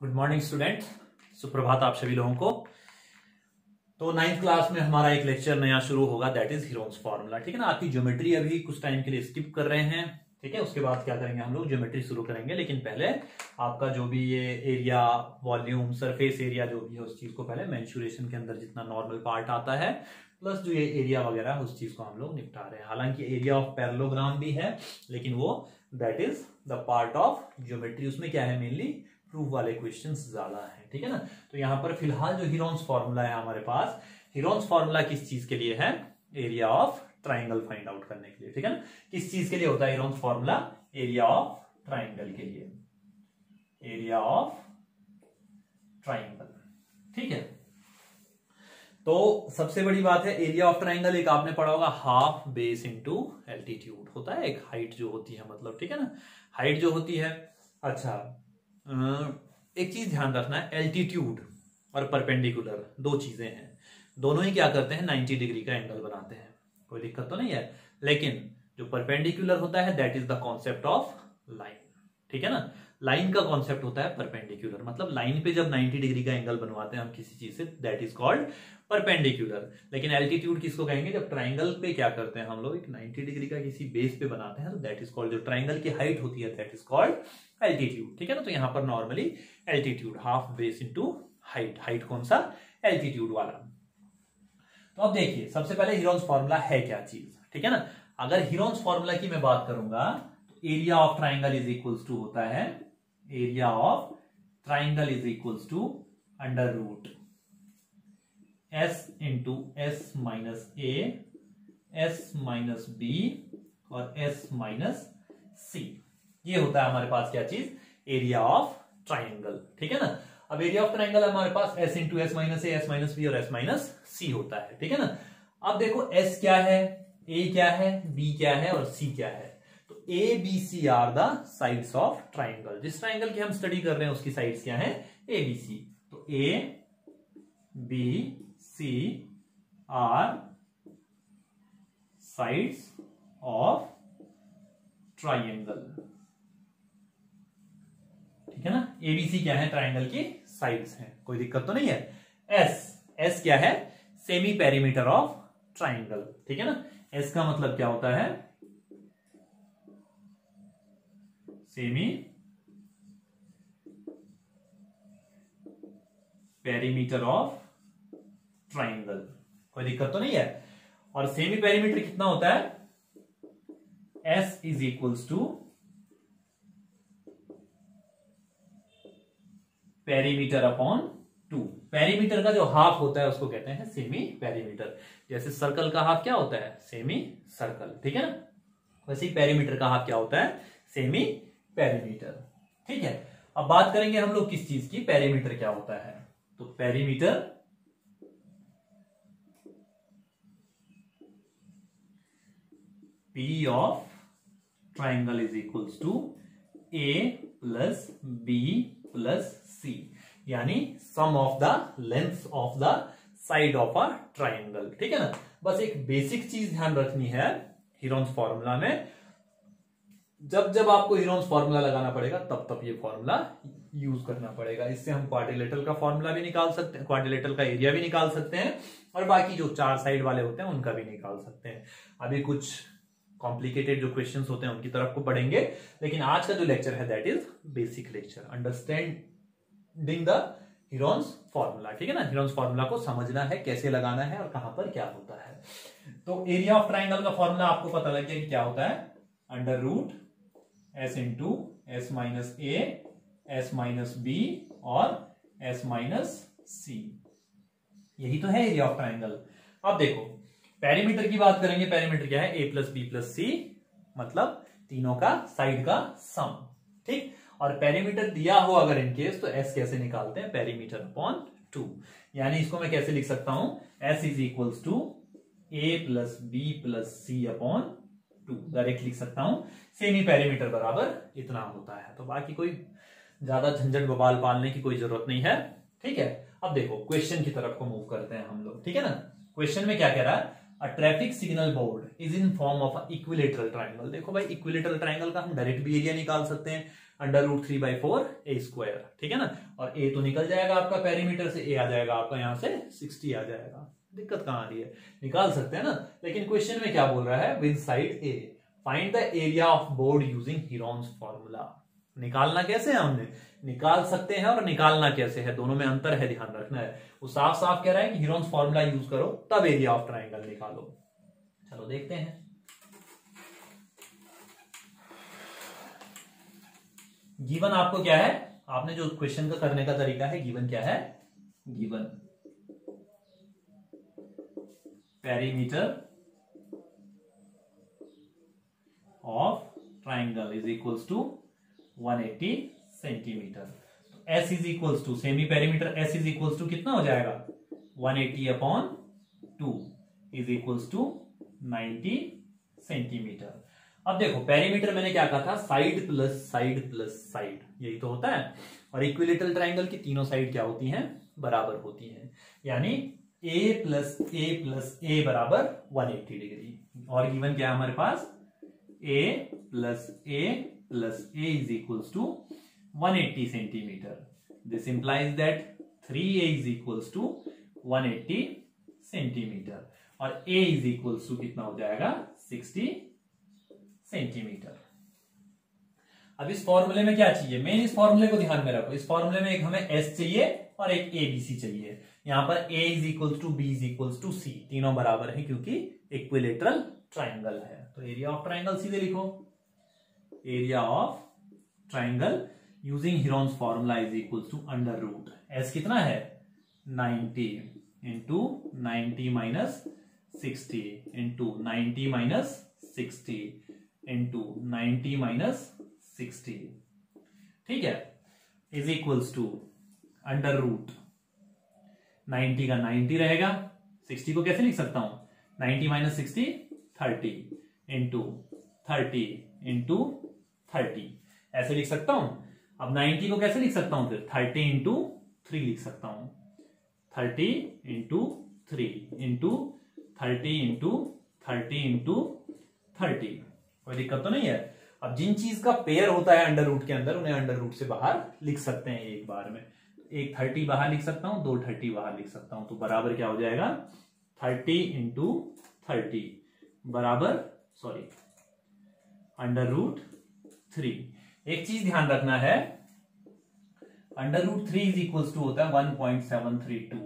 Good morning student, सुप्रभात आप सभी लोगों को। तो 9th क्लास में हमारा एक लेक्चर नया शुरू होगा, दैट इज हीरोन्स फार्मूला। ठीक है ना। आपकी ज्योमेट्री अभी कुछ टाइम के लिए स्किप कर रहे हैं, ठीक है। उसके बाद क्या करेंगे, हम लोग ज्योमेट्री शुरू करेंगे। लेकिन पहले आपका जो भी ये एरिया, वॉल्यूम, सरफेस एरिया जो भी है उस चीज को पहले मेंसुरेशन के अंदर जितना नॉर्मल पार्ट आता है प्लस जो ये एरिया वगैरह उस चीज को हम लोग निपटा रहे हैं। हालांकि एरिया ऑफ पैरेललोग्राम भी है, लेकिन वो that is the part of geometry. उसमें क्या है, मेनली प्रूफ वाले क्वेश्चंस ज्यादा हैं, ठीक है ना। तो यहाँ पर फिलहाल जो हीरोन्स फार्मूला है हमारे पास, हीरोन्स फार्मूला किस चीज के लिए है, area of triangle find out करने के लिए, ठीक है ना। किस चीज के लिए होता है Heron's formula, area of triangle के लिए, एरिया ऑफ ट्राइंगल, ठीक है। तो सबसे बड़ी बात है एरिया ऑफ ट्राइंगल, एक आपने पढ़ा होगा हाफ बेस इनटू एल्टीट्यूड होता है, एक हाइट जो होती है, मतलब ठीक है ना, हाइट जो होती है। अच्छा, एक चीज ध्यान रखना है, एल्टीट्यूड और परपेंडिकुलर दो चीजें हैं, दोनों ही क्या करते हैं 90 डिग्री का एंगल बनाते हैं, कोई दिक्कत तो नहीं है। लेकिन जो परपेंडिकुलर होता है that is the concept of line, ठीक है ना। लाइन का कॉन्सेप्ट होता है परपेंडिकुलर, मतलब लाइन पे जब 90 डिग्री का एंगल बनवाते हैं हम किसी चीज से, दैट इज कॉल्ड परपेंडिकुलर। लेकिन एल्टीट्यूड किसको कहेंगे, जब ट्राइंगल पे क्या करते हैं हम लोग, एक 90 डिग्री का किसी बेस पे बनाते हैं, तो दैट इज कॉल्ड, जो ट्राइंगल की हाइट होती है दैट इज कॉल्ड एल्टीट्यूड, ठीक है ना। तो यहां पर normally altitude half base into height, height कौन सा, एल्टीट्यूड वाला। तो अब देखिए, सबसे पहले हीरोन्स फार्मूला है क्या चीज, ठीक है ना। अगर हीरोन्स फार्मूला की मैं बात करूंगा तो area of triangle is equals to होता है, area of triangle is equals to under root S into S minus A, S minus B और एस माइनस सी। ये होता है हमारे पास क्या चीज, एरिया ऑफ ट्राइंगल, ठीक है ना। अब एरिया ऑफ ट्राइंगल हमारे पास S into S minus A, S minus B और एस माइनस सी होता है, ठीक है ना। अब देखो एस क्या है, ए क्या है, बी क्या है और सी क्या है। तो A B C are the sides of triangle. जिस ट्राइंगल की हम स्टडी कर रहे हैं उसकी साइड्स क्या है, ए बी सी। तो A B C are sides of triangle, ठीक है ना। एबीसी क्या है, ट्राइंगल की साइड्स हैं, कोई दिक्कत तो नहीं है। एस, एस क्या है, सेमी पेरीमीटर ऑफ ट्राइंगल, ठीक है ना। एस का मतलब क्या होता है, सेमी पेरीमीटर ऑफ ट्राइंगल, कोई दिक्कत तो नहीं है। और सेमी पेरीमीटर कितना होता है, S is equals to perimeter upon 2। Perimeter का जो हाफ होता है उसको कहते हैं सेमी पेरीमीटर। जैसे सर्कल का हाफ क्या होता है, सेमी सर्कल, ठीक है ना। वैसे ही पेरीमीटर का हाफ क्या होता है, सेमी पेरीमीटर, ठीक है। अब बात करेंगे हम लोग किस चीज की, पेरीमीटर क्या होता है। तो perimeter P of triangle is equals to A plus B plus C, यानी sum of the length of the side of a triangle, ठीक है ना। बस एक बेसिक चीज ध्यान रखनी है हीरोन्स फार्मूला में, जब जब आपको हीरोन्स फार्मूला लगाना पड़ेगा तब तब ये फार्मूला यूज करना पड़ेगा। इससे हम क्वाड्रिलेटरल का फार्मूला भी निकाल सकते हैं, क्वाड्रिलेटरल का एरिया भी निकाल सकते हैं, और बाकी जो चार साइड वाले होते हैं उनका भी निकाल सकते हैं। अभी कुछ कॉम्प्लिकेटेड जो क्वेश्चंस होते हैं उनकी तरफ को पढ़ेंगे, लेकिन आज का जो लेक्चर है that is basic lecture, understanding the Heron's formula, ठीक है ना। हीरोन्स फार्मूला को समझना है, कैसे लगाना है और कहां पर क्या होता है। तो एरिया ऑफ ट्राइंगल का फार्मूला आपको पता लग गया कि क्या होता है, under root S into S minus A, S minus B और एस माइनस सी। यही तो है एरिया ऑफ ट्राइंगल। अब देखो पेरीमीटर की बात करेंगे, पेरीमीटर क्या है, ए प्लस बी प्लस सी, मतलब तीनों का साइड का सम, ठीक। और पेरीमीटर दिया हो अगर इन केस, तो एस कैसे निकालते हैं, पेरीमीटर अपॉन 2, यानी इसको मैं कैसे लिख सकता हूं, S is equals to A plus B plus C upon 2, direct लिख सकता हूं। सेमी पेरीमीटर बराबर इतना होता है, तो बाकी कोई ज्यादा झंझट बवाल पालने की कोई जरूरत नहीं है, ठीक है। अब देखो क्वेश्चन की तरफ को मूव करते हैं हम लोग, ठीक है ना। क्वेश्चन में क्या कह रहा है, A traffic signal board is in form of a equilateral triangle। देखो भाई, इक्विलेटरल ट्राइंगल का हम डायरेक्ट भी एरिया निकाल सकते हैं, √3/4 a², ठीक है ना। और a तो निकल जाएगा आपका पेरीमीटर से, a आ जाएगा आपका यहां से 60 आ जाएगा। दिक्कत कहां आ रही है, निकाल सकते हैं ना। लेकिन क्वेश्चन में क्या बोल रहा है, with side a find the area of board using Heron's formula. निकालना कैसे है, हमने निकाल सकते हैं और निकालना कैसे है, दोनों में अंतर है, ध्यान रखना है। वो साफ साफ कह रहा है कि हीरोन्स फॉर्मूला यूज करो तब एरिया ऑफ ट्राइंगल निकालो। चलो देखते हैं। गिवन आपको क्या है, आपने जो क्वेश्चन का करने का तरीका है, गिवन क्या है, given perimeter of triangle is equals to 180 centimetre. S is equals to semi perimeter, S is equals to कितना हो जाएगा 180/2 इज इक्वल्स टू 90 सेंटीमीटर। अब देखो पेरीमीटर मैंने क्या कहा था, side plus side plus side, यही तो होता है। और इक्विलेटरल ट्राइंगल की तीनों साइड क्या होती हैं, बराबर होती हैं, यानी a प्लस a बराबर 180 डिग्री। और गिवन क्या है हमारे पास, a plus a is equals to 180 centimetre. This implies that 3a is equals to 180 centimetre और a इज इक्वल्स टू कितना हो जाएगा 60 सेंटीमीटर। अब इस फॉर्मूले में क्या चाहिए, मेन इस फॉर्मूले को ध्यान में रखो। इस फॉर्मूले में एक हमें s चाहिए और एक abc चाहिए। यहां पर a is equals to b is equals to c, तीनों बराबर है क्योंकि इक्विलेटरल ट्राइंगल है। तो एरिया ऑफ ट्राइंगल सीधे लिखो, area of triangle using Heron's formula is equals to under root s कितना है 90 into 90 minus 60 into 90 minus 60 into 90 minus 60, ठीक है, is equals to under root 90 का 90 रहेगा, 60 को कैसे लिख सकता हूं 90 माइनस 60 30 इंटू 30 इंटू 30 ऐसे लिख सकता हूं। अब 90 को कैसे लिख सकता हूं फिर 30 इंटू 3 लिख सकता हूं, 30 इंटू 3 इंटू 30 इंटू 30 इंटू 30, कोई दिक्कत तो नहीं है। अब जिन चीज का पेयर होता है अंडर रूट के अंदर, उन्हें अंडर रूट से बाहर लिख सकते हैं एक बार में। एक 30 बाहर लिख सकता हूं, 2 30 बाहर लिख सकता हूं, तो बराबर क्या हो जाएगा 30 इंटू 30 बराबर अंडर रूट 3। एक चीज ध्यान रखना है, under root 3 is equals to होता है 1.732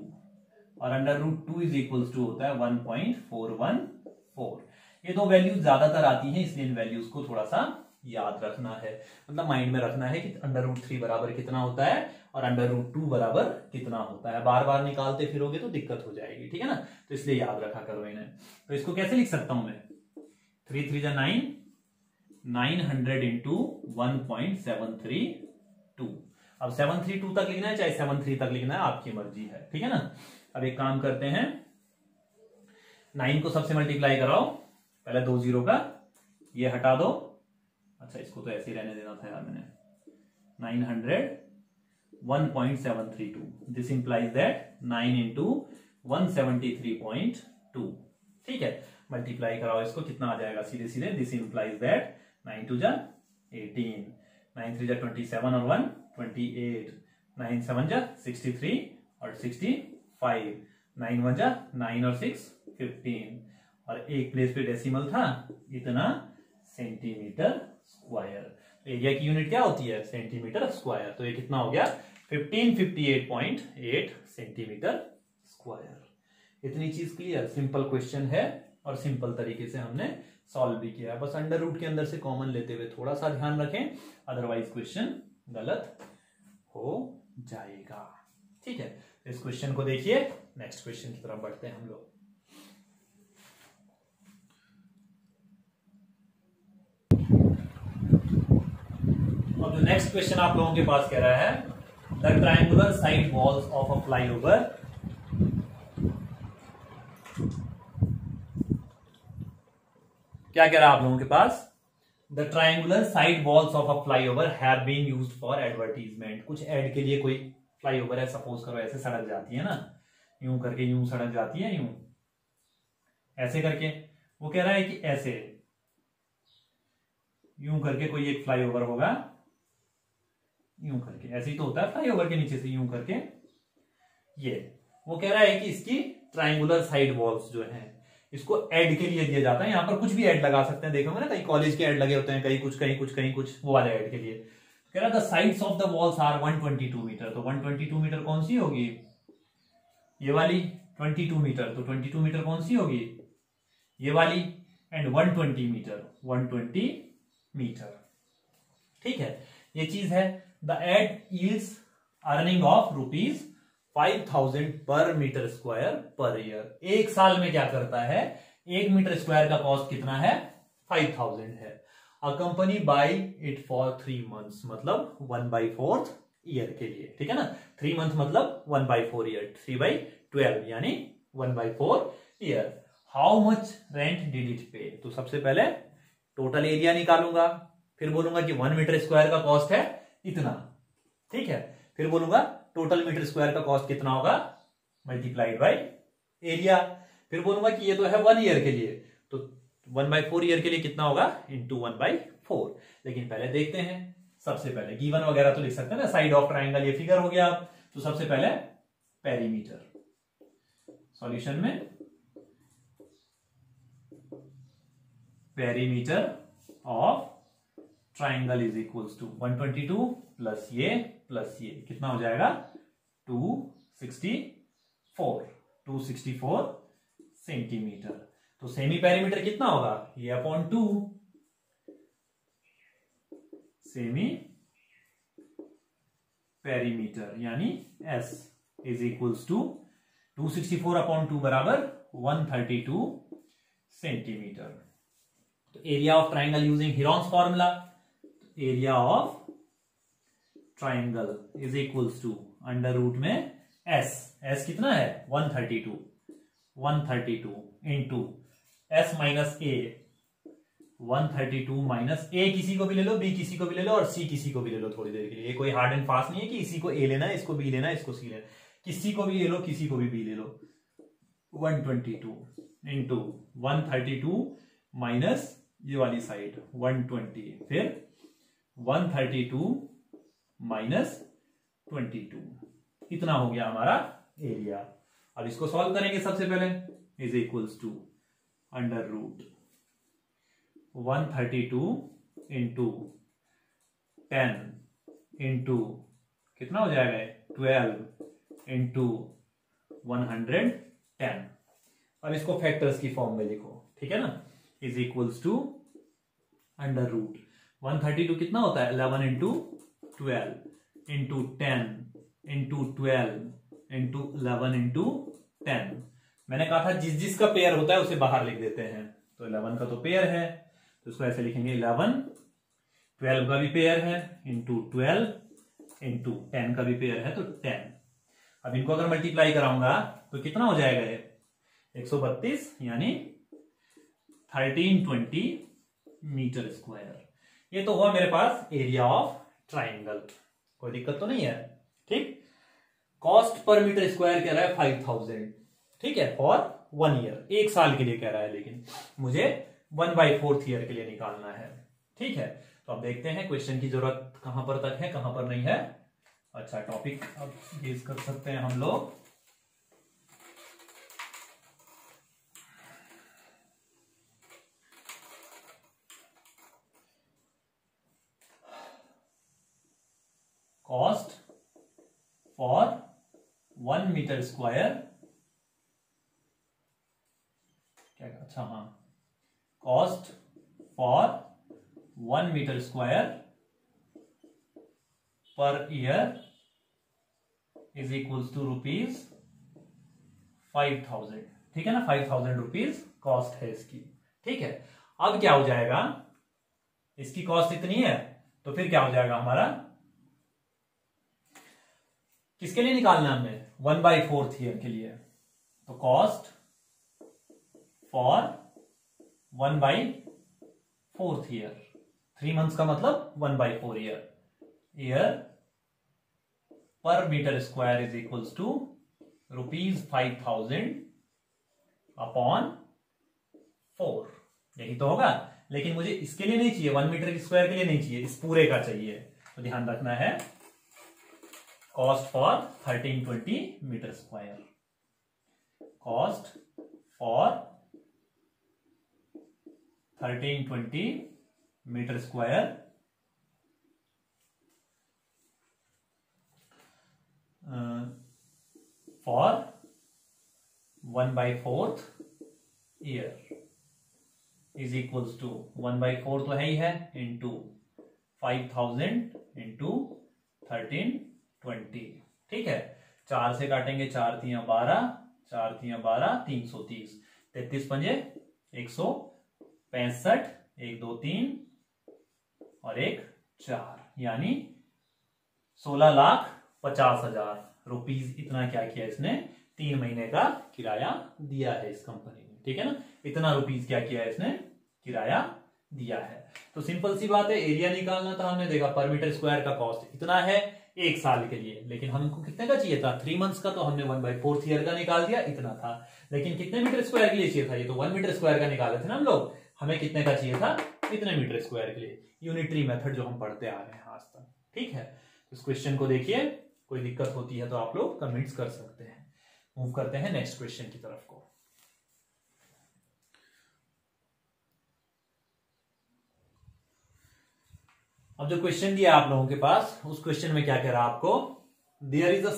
और under root 2 is equals to होता है 1.414। ये दो वैल्यूज ज्यादातर आती हैं, इसलिए इन वैल्यूज को थोड़ा सा याद रखना है, मतलब माइंड में रखना है कि अंडर रूट 3 बराबर कितना होता है और अंडर रूट 2 बराबर कितना होता है। बार बार निकालते फिरोगे तो दिक्कत हो जाएगी, ठीक है ना, तो इसलिए याद रखा करो इन्हें। तो इसको कैसे लिख सकता हूं मैं 3 3 जा 9, 900 इंटू 1.732। अब 732 तक लिखना है चाहे 73 तक लिखना है, आपकी मर्जी है, ठीक है ना। अब एक काम करते हैं, 9 को सबसे मल्टीप्लाई कराओ, पहले 2 0 का ये हटा दो, अच्छा इसको तो ऐसे ही रहने देना था यार मैंने, 900 1.732, दिस इंप्लाइज दैट 9 इंटू 173.2, ठीक है। मल्टीप्लाई कराओ इसको, कितना आ जाएगा सीधे सीधे, दिस इंप्लाइज दैट 9 2 जा 18, 9 3 जा 27 और 1 28, 9 7 जा 63 और 65, 9 1 जा 9 और 6 15 और एक प्लेस पे डेसिमल था, इतना सेंटीमीटर स्क्वायर। तो एरिया की यूनिट क्या होती है सेंटीमीटर स्क्वायर, तो ये कितना हो गया 1558.8 सेंटीमीटर स्क्वायर। इतनी चीज क्लियर, सिंपल क्वेश्चन है और सिंपल तरीके से हमने सॉल्व भी किया है। बस अंडर रूट के अंदर से कॉमन लेते हुए थोड़ा सा ध्यान रखें, अदरवाइज क्वेश्चन गलत हो जाएगा, ठीक है। इस क्वेश्चन को देखिए, नेक्स्ट क्वेश्चन की तरफ बढ़ते हैं हम लोग। अब जो नेक्स्ट क्वेश्चन आप लोगों के पास कह रहा है, the triangular side walls of a flyover क्या कह रहा है आप लोगों के पास, the triangular side walls of a flyover have been used for advertisement. कुछ एड के लिए कोई फ्लाईओवर है, सपोज करो ऐसे सड़क जाती है ना, यूं करके यूं सड़क जाती है, यूं ऐसे करके, वो कह रहा है कि ऐसे यूं करके कोई एक फ्लाईओवर होगा, करके, ऐसे ही तो होता है फ्लाईओवर के नीचे से यूं करके। ये वो कह रहा है कि इसकी ट्राइंगुलर साइड वॉल्स जो हैं इसको ऐड के लिए दिया जाता है। यहाँ पर कुछ भी ऐड लगा सकते हैं, देखोगे ना कहीं कॉलेज के ऐड लगे होते हैं, कहीं कुछ कहीं कुछ कहीं कुछ, वो वाले ऐड के लिए। कह रहा the sides of the walls are 122 metre. तो 122 मीटर कौन सी होगी? ये वाली 22 मीटर। तो 22 मीटर कौन सी होगी? ये वाली। And 120 metre, 120 metre. ठीक है, ये चीज है। The ad yields earning of ₹5000 per metre square per year. एक साल में क्या करता है? 1 मीटर स्क्वायर का कॉस्ट कितना है? 5000 है। A accompany by it for 3 months, मतलब 1/4 ईयर के लिए। ठीक है ना, 3 months मतलब 1/4 ईयर, 3/12 यानी 1/4 year. How much rent did it पे? तो सबसे पहले टोटल एरिया निकालूंगा, फिर बोलूंगा कि 1 मीटर स्क्वायर का कॉस्ट है इतना। ठीक है, फिर बोलूंगा टोटल मीटर स्क्वायर का कॉस्ट कितना होगा मल्टीप्लाइड बाय एरिया। फिर बोलूंगा कि ये तो है 1 ईयर के लिए, तो 1/4 ईयर के लिए कितना होगा? इंटू 1/4। लेकिन पहले देखते हैं, सबसे पहले गिवन वगैरह तो लिख सकते हैं ना, साइड ऑफ ट्राइंगल, ये फिगर हो गया। तो सबसे पहले पेरीमीटर, सॉल्यूशन में perimeter of triangle is equals to 122 plus ये कितना हो जाएगा? 264 सेंटीमीटर। तो सेमी पेरीमीटर कितना होगा? ये अपॉन 2, सेमी पेरीमीटर यानी S is equals to 264 upon 2 बराबर 132 सेंटीमीटर। तो area of triangle using Heron's formula, area of triangle is equals to under root में S कितना है? 132 into S minus A, 132 minus A किसी को भी ले लो, B किसी को भी ले लो और C किसी को भी ले लो थोड़ी देर के लिए। ये कोई हार्ड एंड फास्ट नहीं है कि इसी को A लेना है, इसको B लेना है, इसको C लेना है। किसी को भी ले लो, किसी को भी B ले लो। 122 इंटू 132 माइनस ये वाली साइड 120, फिर 132 माइनस 22, इतना हो गया हमारा एरिया। अब इसको सॉल्व करेंगे। सबसे पहले is equals to under root 132 into 10 into कितना हो जाएगा? 12 इंटू 110। अब इसको फैक्टर्स की फॉर्म में लिखो, ठीक है ना, is equals to under root 132 कितना होता है? 11 into 12 into 10 into 12 into 11 into 10। मैंने कहा था जिस जिसका पेयर होता है उसे बाहर लिख देते हैं। तो 11 का तो पेयर है, तो इसको ऐसे लिखेंगे 11, 12 का भी पेयर है इंटू 12 इंटू 10 का भी पेयर है तो 10। अब इनको अगर मल्टीप्लाई कराऊंगा तो कितना हो जाएगा? ये 132 यानी 1320 मीटर स्क्वायर। ये तो हुआ मेरे पास एरिया ऑफ ट्राइंगल, कोई दिक्कत तो नहीं है। ठीक, कॉस्ट पर मीटर स्क्वायर कह रहा है 5000, ठीक है, फॉर 1 ईयर, 1 साल के लिए कह रहा है, लेकिन मुझे 1/4 ईयर के लिए निकालना है। ठीक है, तो अब देखते हैं क्वेश्चन की जरूरत कहां पर तक है, कहां पर नहीं है। अच्छा, टॉपिक अब गेस कर सकते हैं हम लोग। कॉस्ट फॉर 1 मीटर स्क्वायर, क्या? अच्छा हाँ, cost for 1 metre square per year is equals to ₹5000। ठीक है ना, 5000 रुपीज कॉस्ट है इसकी। ठीक है, अब क्या हो जाएगा? इसकी कॉस्ट इतनी है तो फिर क्या हो जाएगा हमारा? किसके लिए निकालना है हमें? 1/4 ईयर के लिए। तो कॉस्ट फॉर 1/4 ईयर, 3 मंथ्स का मतलब 1/4 year per metre square is equals to ₹5000 upon 4। यही तो होगा, लेकिन मुझे इसके लिए नहीं चाहिए, 1 मीटर स्क्वायर के लिए नहीं चाहिए, इस पूरे का चाहिए। तो ध्यान रखना है cost for 1320 metre square, cost for 1320 metre square for 1/4 year is equals to 1/4 तो है ही है इंटू 5000 इंटू 1320। ठीक है, 4 से काटेंगे, 4 तियां 12, 4 तियां 12, 330, 33 पंजे 165, 1 2 3 और 1 4, यानी 16,50,000 रुपीज इतना क्या किया इसने 3 महीने का किराया दिया है इस कंपनी ने। ठीक है ना, इतना रुपीज क्या किया इसने किराया दिया है। तो सिंपल सी बात है, एरिया निकालना था, हमने देखा पर मीटर स्क्वायर का कॉस्ट इतना है 1 साल के लिए, लेकिन हमको कितने का चाहिए था 3 मंथ्स का, तो हमने 1/4 ईयर का निकाल दिया, इतना था। लेकिन कितने मीटर स्क्वायर के लिए चाहिए था, ये तो 1 मीटर स्क्वायर का निकाले थे ना हम लोग, हमें कितने का चाहिए था इतने मीटर स्क्वायर के लिए। यूनिटरी मेथड जो हम पढ़ते आ रहे हैं आज तक। ठीक है, इस क्वेश्चन को देखिए, कोई दिक्कत होती है तो आप लोग कमेंट्स कर सकते हैं। मूव करते हैं नेक्स्ट क्वेश्चन की तरफ को। अब जो क्वेश्चन दिया आप लोगों के पास, उस क्वेश्चन में क्या कह रहा है आपको, there is a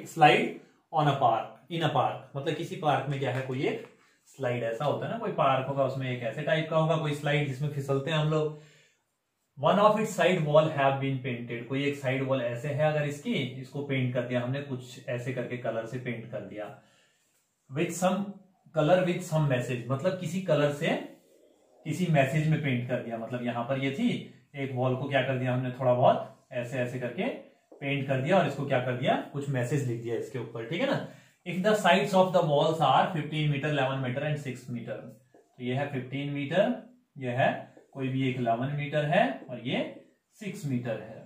slide on a park, in a park, मतलब किसी पार्क में क्या है, कोई एक स्लाइड, ऐसा होता है ना, कोई पार्क होगा उसमें एक ऐसे टाइप का होगा कोई स्लाइड जिसमें फिसलते हैं हम लोग। One of it side wall have been painted, कोई एक साइड वॉल ऐसे है, अगर इसको पेंट कर दिया हमने, कुछ ऐसे करके कलर से पेंट कर दिया, with some colour with some message, मतलब किसी कलर से किसी मैसेज में पेंट कर दिया, मतलब यहां पर ये थी एक वॉल को क्या कर दिया हमने, थोड़ा बहुत ऐसे ऐसे करके पेंट कर दिया और इसको क्या कर दिया, कुछ मैसेज लिख दिया इसके ऊपर। ठीक है ना, if the sides of the walls are 15 metre, 11 metre and 6 metre, तो ये है 15 मीटर, ये है कोई भी एक 11 मीटर है और ये 6 मीटर है।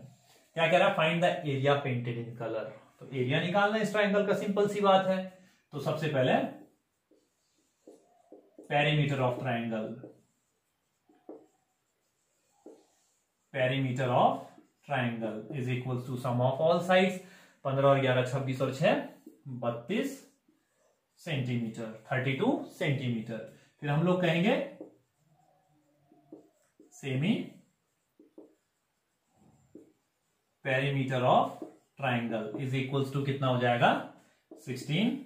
क्या कह रहा है, find the area painted in colour. तो एरिया निकालना इस ट्राइंगल का, सिंपल सी बात है। तो सबसे पहले perimeter of triangle, perimeter of triangle is equal to sum of all sides, 15 और 11 26 और 6 32 सेंटीमीटर, 32 सेंटीमीटर। फिर हम लोग कहेंगे semi perimeter of triangle is equals to कितना हो जाएगा 16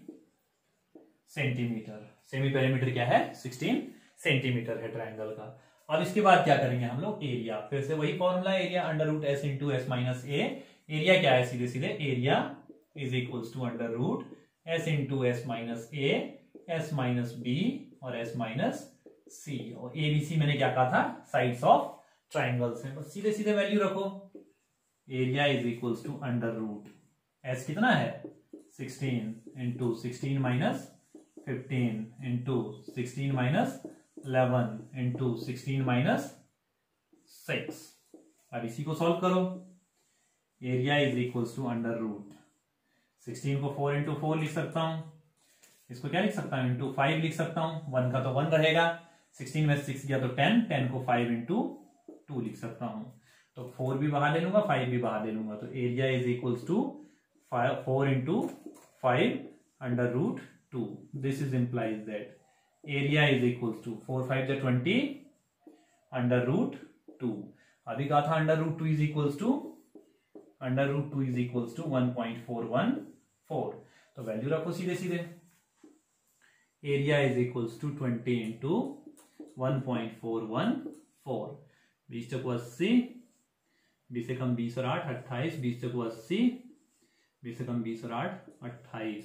सेंटीमीटर। सेमी पेरीमीटर क्या है 16 सेंटीमीटर है ट्राइंगल का। अब इसके बाद क्या करेंगे हम लोग, एरिया, फिर से वही formula, area under root S into S minus A. Area क्या है, सीधे सीधे area is equals to under root S into S minus A, S minus B और एस माइनस सी। और एबीसी मैंने क्या कहा था, साइड्स ऑफ ट्राइंगल्स हैं, बस सीधे सीधे वैल्यू रखो। Area is equals to under root S कितना है 16 into 16 minus 15 into 16 minus 11 into 16 minus 6। अब इसी को सॉल्व करो। Area is equals to under root 16 को 4 इंटू 4 लिख सकता हूं, इसको क्या लिख सकता हूं इंटू 5 लिख सकता हूं, 1 का तो 1 रहेगा, 16 में 6 गया तो 10, 10 को 5 इंटू 2 लिख सकता हूं, तो 4 भी बाहर ले लूंगा 5 भी बाहर ले लूंगा, तो area is equals to 4 into 5 under root 2। This is implies that area is equals to 4 5 जा 20 अंडर रूट 2। अभी कहा था under root 2 is equals to 1.414, तो वैल्यू रखो सीधे सीधे। Area is equals to 20 into 1.414, 20 चौको 80, 20 से कम 20 और 8 28, 20 चौको 80, 20 से कम 20 और 8 28,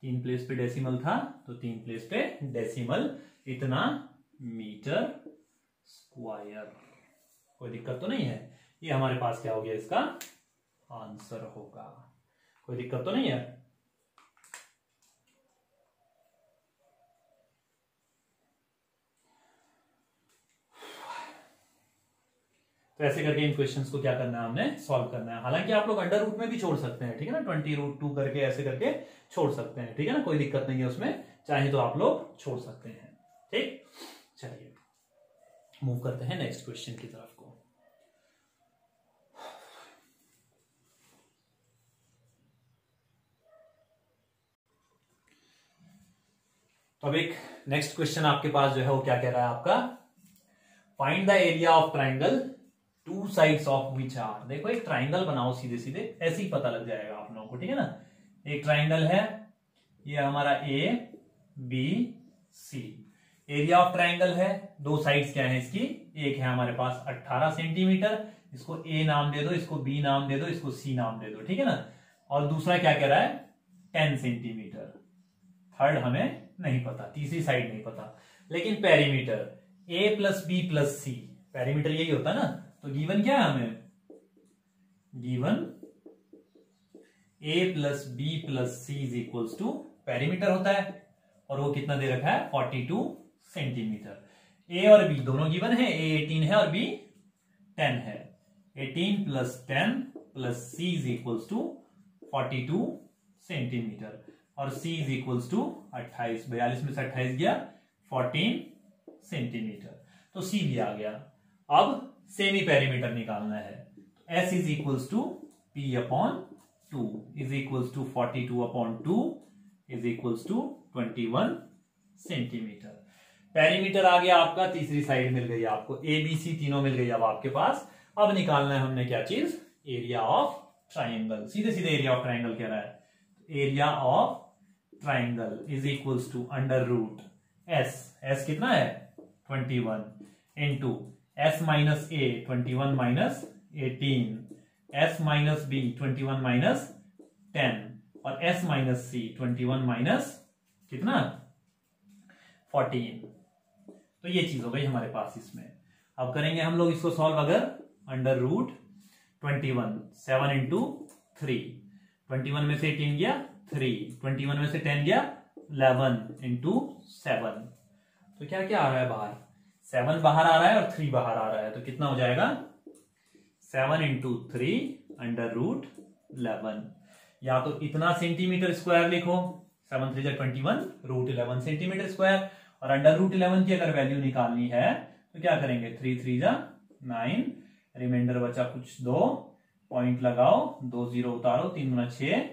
3 प्लेस पे डेसिमल था तो 3 प्लेस पे डेसिमल, इतना मीटर स्क्वायर। कोई दिक्कत तो नहीं है, ये हमारे पास क्या हो गया, इसका आंसर होगा। कोई दिक्कत तो नहीं है। तो ऐसे करके इन क्वेश्चंस को क्या करना है, हमने सॉल्व करना है। हालांकि आप लोग अंडर रूट में भी छोड़ सकते हैं, ठीक है ना, 20√2 करके ऐसे करके छोड़ सकते हैं, ठीक है ना, कोई दिक्कत नहीं है उसमें, चाहे तो आप लोग छोड़ सकते हैं। ठीक, चलिए मूव करते हैं नेक्स्ट क्वेश्चन की तरफ को। तो अब एक नेक्स्ट क्वेश्चन आपके पास जो है वो क्या कह रहा है आपका, find the area of triangle two sides of which are. देखो एक ट्राइंगल बनाओ सीधे सीधे, ऐसे ही पता लग जाएगा आप लोगों को, ठीक है ना। एक ट्राइंगल है, ये हमारा A B C. Area of triangle है, दो साइड्स क्या है इसकी, एक है हमारे पास 18 सेंटीमीटर, इसको ए नाम दे दो, इसको बी नाम दे दो, इसको सी नाम दे दो, ठीक है ना। और दूसरा क्या कह रहा है 10 सेंटीमीटर। थर्ड हमें नहीं पता, तीसरी साइड नहीं पता। लेकिन perimeter A plus B plus C, perimeter यही होता है ना। तो गिवन क्या है हमें, given A plus B plus C is equals to perimeter होता है, और वो कितना दे रखा है 42 सेंटीमीटर। ए और बी दोनों गिवन है, ए 18 है और बी 10 है। 18 plus 10 plus C is equals to 42 centimetre, और c इज इक्वल्स टू 28, 42 में से 28 गया 14 सेंटीमीटर। तो c भी आ गया। अब सेमी पेरीमीटर निकालना है। s is equals to p upon 2 is equals to 42 upon 2 is equals to 21 centimetre. Perimeter आ गया आपका, तीसरी साइड मिल गई आपको, ए बी सी तीनों मिल गई अब आपके पास। अब निकालना है हमने क्या चीज, एरिया ऑफ ट्राइंगल। सीधे सीधे एरिया ऑफ ट्राइंगल कह रहा है, area of triangle is equals to under root S कितना है 21 into S minus A 21 minus 18, S minus B 21 minus 10, और एस माइनस सी 21 माइनस कितना 14। तो ये चीज हो गई हमारे पास इसमें। अब करेंगे हम लोग इसको सॉल्व, अगर अंडर रूट 21 7 इंटू 3, 21 में से 18 गया 3, 21 में से 10 गया 11 इंटू 7। तो क्या क्या आ रहा है बाहर, 7 बाहर आ रहा है और 3 बाहर आ रहा है, तो कितना हो जाएगा 7 इंटू 3 अंडर रूट 11। या तो इतना सेंटीमीटर स्क्वायर लिखो, 7 3 21 रूट 11 सेंटीमीटर स्क्वायर, और अंडर रूट 11 की अगर वैल्यू निकालनी है तो क्या करेंगे 3 3 9, रिमाइंडर बचा कुछ 2, पॉइंट लगाओ, 2 0 उतारो, 3 गुना 6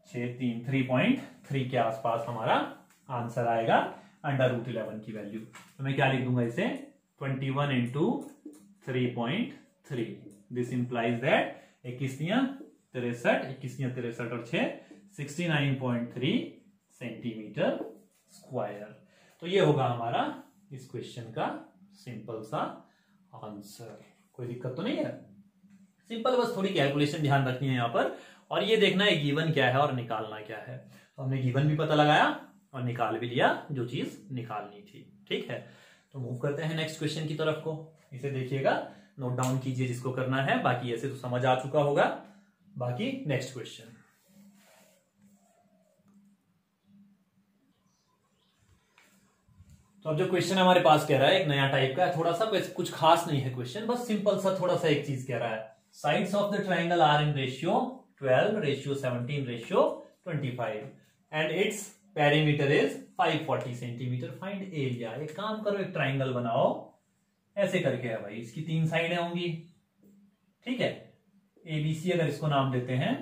6 3, 3.3 के आसपास हमारा आंसर आएगा अंडर रूट 11 की वैल्यू। तो मैं क्या लिख दूंगा इसे 21 इंटू 3.3। दिस इंप्लाइज दैट 21 63 और 6 69.3 सेंटीमीटर स्क्वायर। तो ये होगा हमारा इस क्वेश्चन का सिंपल सा आंसर। कोई दिक्कत तो नहीं है, सिंपल, बस थोड़ी कैलकुलेशन ध्यान रखनी है यहाँ पर, और ये देखना है गिवन क्या है और निकालना क्या है। तो हमने गिवन भी पता लगाया और निकाल भी लिया जो चीज निकालनी थी, ठीक है। तो मूव करते हैं नेक्स्ट क्वेश्चन की तरफ को। इसे देखिएगा, नोट डाउन कीजिए जिसको करना है, बाकी ऐसे तो समझ आ चुका होगा। बाकी नेक्स्ट क्वेश्चन, तो अब जो क्वेश्चन हमारे पास कह रहा है एक नया टाइप का है, थोड़ा सा कुछ खास नहीं है क्वेश्चन, बस सिंपल सा थोड़ा सा एक चीज कह रहा है, sides of the triangle are in ratio 12 ratio 17 ratio 25 and it's perimeter is 540 centimetre, find area. एक काम करो, एक ट्राइंगल बनाओ, ऐसे करके है भाई, इसकी 3 साइडें होंगी, ठीक है। एबीसी अगर इसको नाम देते हैं,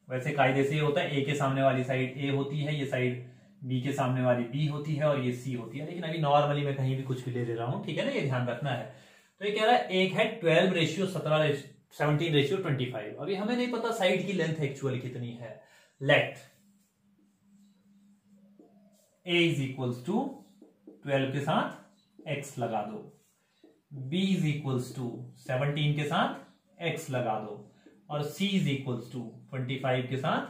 वैसे कायदे से ये होता है, ए के सामने वाली साइड ए होती है, ये साइड बी के सामने वाली बी होती है, और ये सी होती है। लेकिन अभी नॉर्मली मैं कहीं भी कुछ भी ले रहा हूं, ठीक है ना, ये ध्यान रखना है। तो ये कह रहा है एक है 12 रेशियो 17 रेशियो 25। अभी हमें नहीं पता साइड की लेंथ एक्चुअल कितनी है। Let A is equals to 12 के साथ x लगा दो, b इज इक्वल्स टू 17 के साथ x लगा दो, और c इज इक्वल्स टू 25 के साथ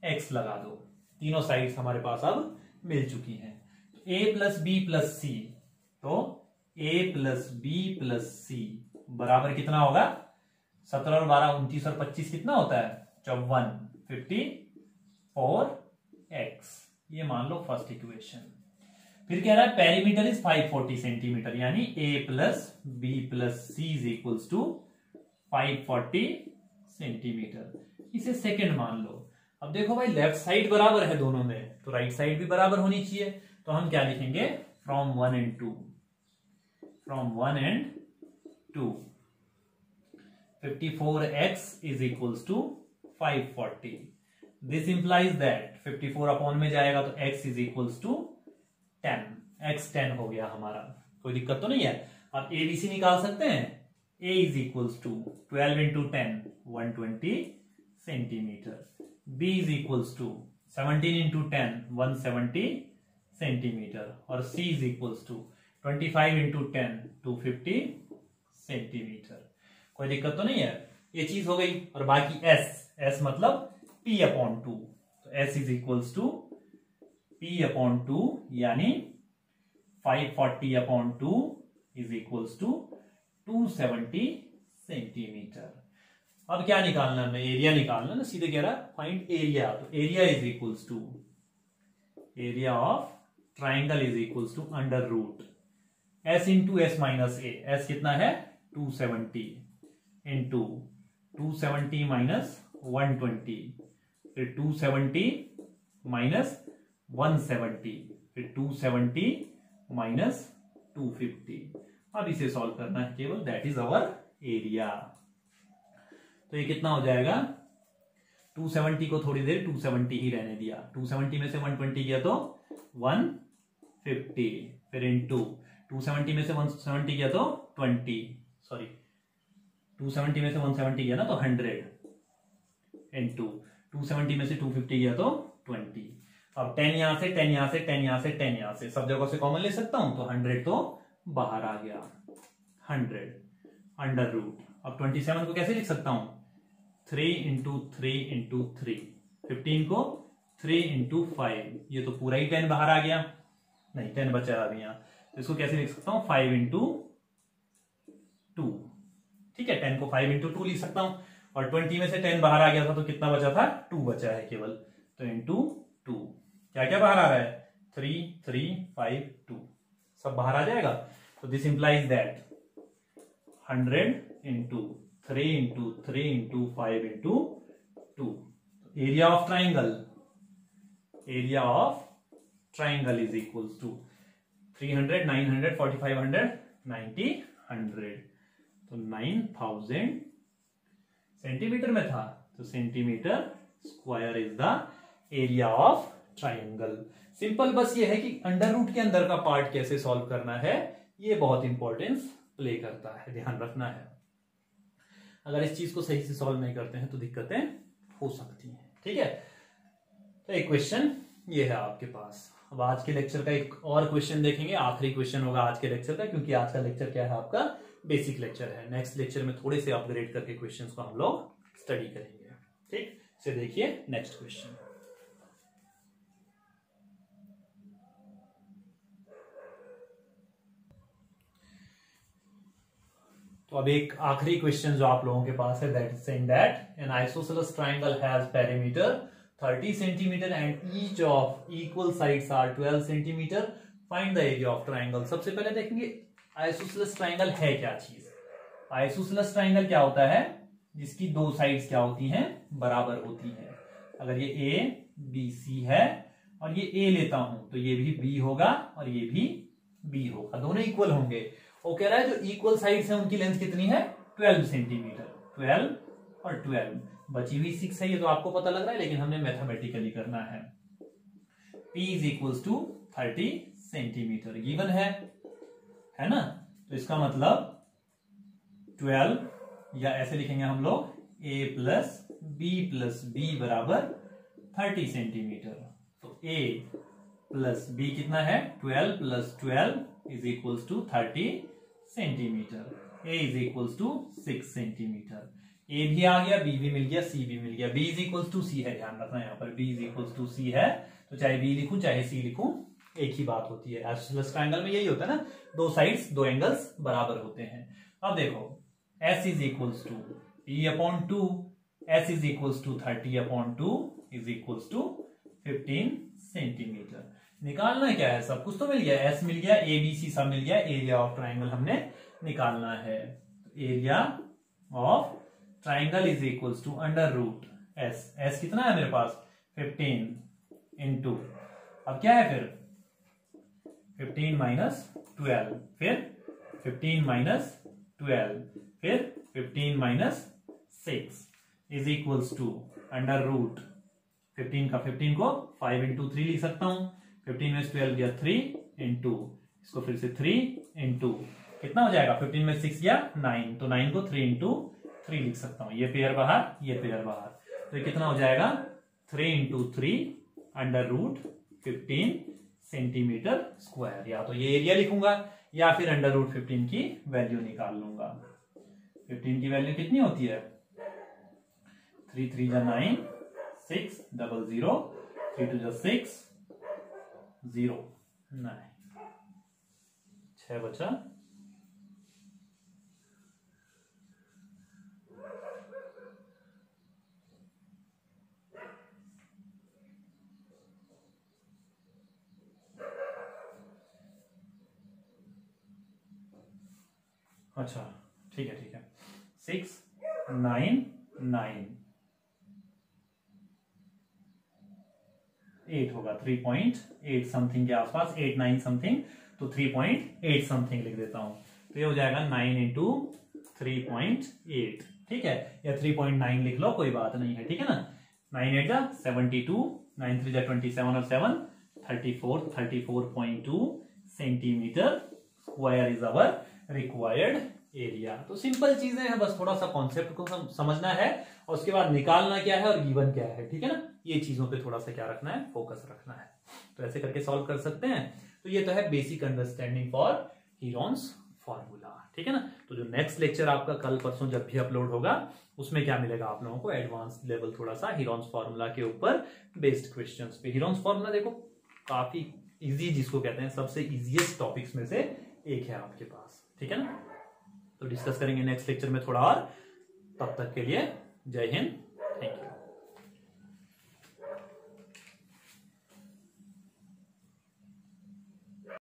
x लगा दो। तीनों साइड्स हमारे पास अब मिल चुकी हैं। a प्लस बी प्लस सी, तो a प्लस बी प्लस सी बराबर कितना होगा 17 और 12 29 और 25 कितना होता है 54, 54x। ये मान लो फर्स्ट इक्वेशन। फिर कह रहा है पेरीमीटर इज 540 सेंटीमीटर, यानी a plus B plus C is equals to 540 centimetre. इसे सेकंड मान लो। अब देखो भाई, लेफ्ट साइड बराबर है दोनों में, तो राइट साइड भी बराबर होनी चाहिए। तो हम क्या लिखेंगे from 1 and 2, from 1 and 2 54x is equals to 540। This implies that 54 upon में जाएगा तो x is equals to 10, x 10 हो गया हमारा, कोई दिक्कत तो नहीं है। अब ABC निकाल सकते हैं, a is equals to 12 into 10 120 centimetre, b is equals to 17 into 10 170 centimetre, और c is equals to 25 into 10 250 centimetre. कोई दिक्कत तो नहीं है, ये चीज हो गई। और बाकी s मतलब p अपॉन 2, तो s is equals to p upon 2 यानी 540 upon 2 is equals to 270 centimetre. अब क्या निकालना है, एरिया निकालना ना, सीधे कह रहा है फाइंड एरिया, तो area is equals to area of triangle is equals to under root s into s minus a, s कितना है 270 इंटू 270 माइनस 120, फिर 270 माइनस 170, फिर 270 माइनस 250। अब इसे सॉल्व करना है केवल, दैट इज अवर एरिया। तो ये कितना हो जाएगा, 270 को थोड़ी देर 270 ही रहने दिया, 270 में से 120 गया तो 150, फिर इंटू 270 में से 170 गया तो 270 में से 170 गया ना तो 100, इंटू 270 में से 250 गया तो 20। अब 10 यहां से 10 यहां से 10 यहां से 10 यहां से सब जगह से कॉमन ले सकता हूं, तो 100 तो बाहर आ गया, 100 अंडर रूट। अब 27 को कैसे लिख सकता हूं, 3 इंटू 3 इंटू 3, 15 को 3 इंटू 5, ये तो पूरा ही 10 बाहर आ गया, नहीं 10 बचा अभी यहाँ, तो इसको कैसे लिख सकता हूं 5 इंटू 2, ठीक है 10 को 5 इंटू 2 लिख सकता हूं। और 20 में से 10 बाहर आ गया था तो कितना बचा था, 2 बचा है केवल, तो इंटू 2 क्या क्या बाहर आ रहा है, 3 3 5 2 सब बाहर आ जाएगा। तो this implies that 100 into 3 into 3 into 5 into 2, area of triangle is equals to 300 900 4500 90 100, तो 9000 सेंटीमीटर में था, तो centimetre square is the area of triangle. Simple बस ये है कि अंडर रूट के अंदर का पार्ट कैसे सॉल्व करना है, ये बहुत इंपॉर्टेंस प्ले करता है, ध्यान रखना है। अगर इस चीज को सही से सॉल्व नहीं करते हैं तो दिक्कतें हो सकती हैं, ठीक है। तो एक क्वेश्चन ये है आपके पास। अब आज के लेक्चर का एक और क्वेश्चन देखेंगे, आखिरी क्वेश्चन होगा आज के लेक्चर का, क्योंकि आज का लेक्चर क्या है आपका बेसिक लेक्चर है। नेक्स्ट लेक्चर में थोड़े से अपग्रेड करके क्वेश्चंस को हम लोग स्टडी करेंगे, ठीक। से देखिए नेक्स्ट क्वेश्चन। तो अब एक आखिरी क्वेश्चन जो आप लोगों के पास है, that is saying that an isosceles triangle has perimeter 30 centimetre and each of equal sides are 12 centimetre, find the area of triangle. सबसे पहले देखेंगे आइसोसेलेस ट्राइंगल है क्या चीज। आइसोसेलेस ट्राइंगल क्या होता है, जिसकी दो साइड्स क्या होती हैं, बराबर होती है। अगर ये ए बी सी है और ये ए लेता हूं तो ये भी बी होगा और ये भी बी होगा, दोनों इक्वल होंगे। वो कह रहा है जो इक्वल साइड्स हैं उनकी लेंथ कितनी है, 12 सेंटीमीटर, 12 और 12, बची हुई 6 है, ये तो आपको पता लग रहा है, लेकिन हमने मैथमेटिकली करना है। P is equals to 30 centimetre given है ना। तो इसका मतलब 12, या ऐसे लिखेंगे हम लोग a प्लस बी बराबर 30 सेंटीमीटर। तो a प्लस बी कितना है, 12 plus 12 is equals to 30 centimetre. a is equals to 6 centimetre. a भी आ गया, b भी मिल गया, c भी मिल गया। b is equals to c है, ध्यान रखना यहाँ पर b is equals to c है, तो चाहे b लिखूं चाहे c लिखूं एक ही बात होती है। आइसोसेलेस ट्रायंगल में यही होता है ना, दो साइड्स दो एंगल्स बराबर होते हैं। अब देखो s is equals to p upon 2, s is equals to 30 upon 2 is equals to 15 centimetre. निकालना क्या है, सब कुछ तो मिल गया, s मिल गया, a b c सब मिल गया, एरिया ऑफ ट्राइंगल हमने निकालना है। Area of triangle is equals to under root s कितना है मेरे पास 15 इंटू, अब क्या है फिर 15 माइनस 12, फिर 15 माइनस 12, फिर 15 minus 6 is equals to under root 15 का 15 को 5 इंटू 3 लिख सकता हूं। 15 में 12 गया 3 इंटू, इसको फिर से 3 इंटू, कितना हो जाएगा 15 में 6 गया 9, तो 9 को 3 इंटू 3 लिख सकता हूं। ये पेयर बाहर, ये पेयर बाहर, तो ये कितना हो जाएगा 3 into 3 under root 15 centimetre square. या तो ये एरिया लिखूंगा या फिर अंडर रूट 15 की वैल्यू निकाल लूंगा। 15 की वैल्यू कितनी होती है 3 3 जा 9, 6 0 0, 3 2 जा 6 0 9, 6 बचा। अच्छा ठीक है, ठीक है, 6 9 9 8 होगा 3.8 समथिंग के आसपास, 8 9 समथिंग, तो 3.8 समथिंग लिख देता हूं। तो ये हो जाएगा 9 इंटू 3.8, ठीक है, या 3.9 लिख लो, कोई बात नहीं है, ठीक है ना। 9 8 जा 72, 9 3 जा 27 और 7 34, 34.2 centimetre square is our required area. तो सिंपल चीजें हैं, बस थोड़ा सा कॉन्सेप्ट को समझना है और उसके बाद निकालना क्या है और गिवन क्या है, ठीक है ना। ये चीजों पे थोड़ा सा क्या रखना है, फोकस रखना है। तो ऐसे करके सॉल्व कर सकते हैं। तो ये तो है basic understanding for Heron's formula, ठीक है ना। तो जो नेक्स्ट लेक्चर आपका कल परसों जब भी अपलोड होगा उसमें क्या मिलेगा आप लोगों को, एडवांस लेवल थोड़ा सा हीरोन्स फॉर्मूला के ऊपर बेस्ड क्वेश्चंस पे। हीरोन्स फॉर्मूला देखो काफी इजी, जिसको कहते हैं सबसे इजीएस्ट टॉपिक्स में से एक है आपके पास, ठीक है ना। तो डिस्कस करेंगे नेक्स्ट लेक्चर में थोड़ा और, तब तक के लिए जय हिंद, थैंक यू।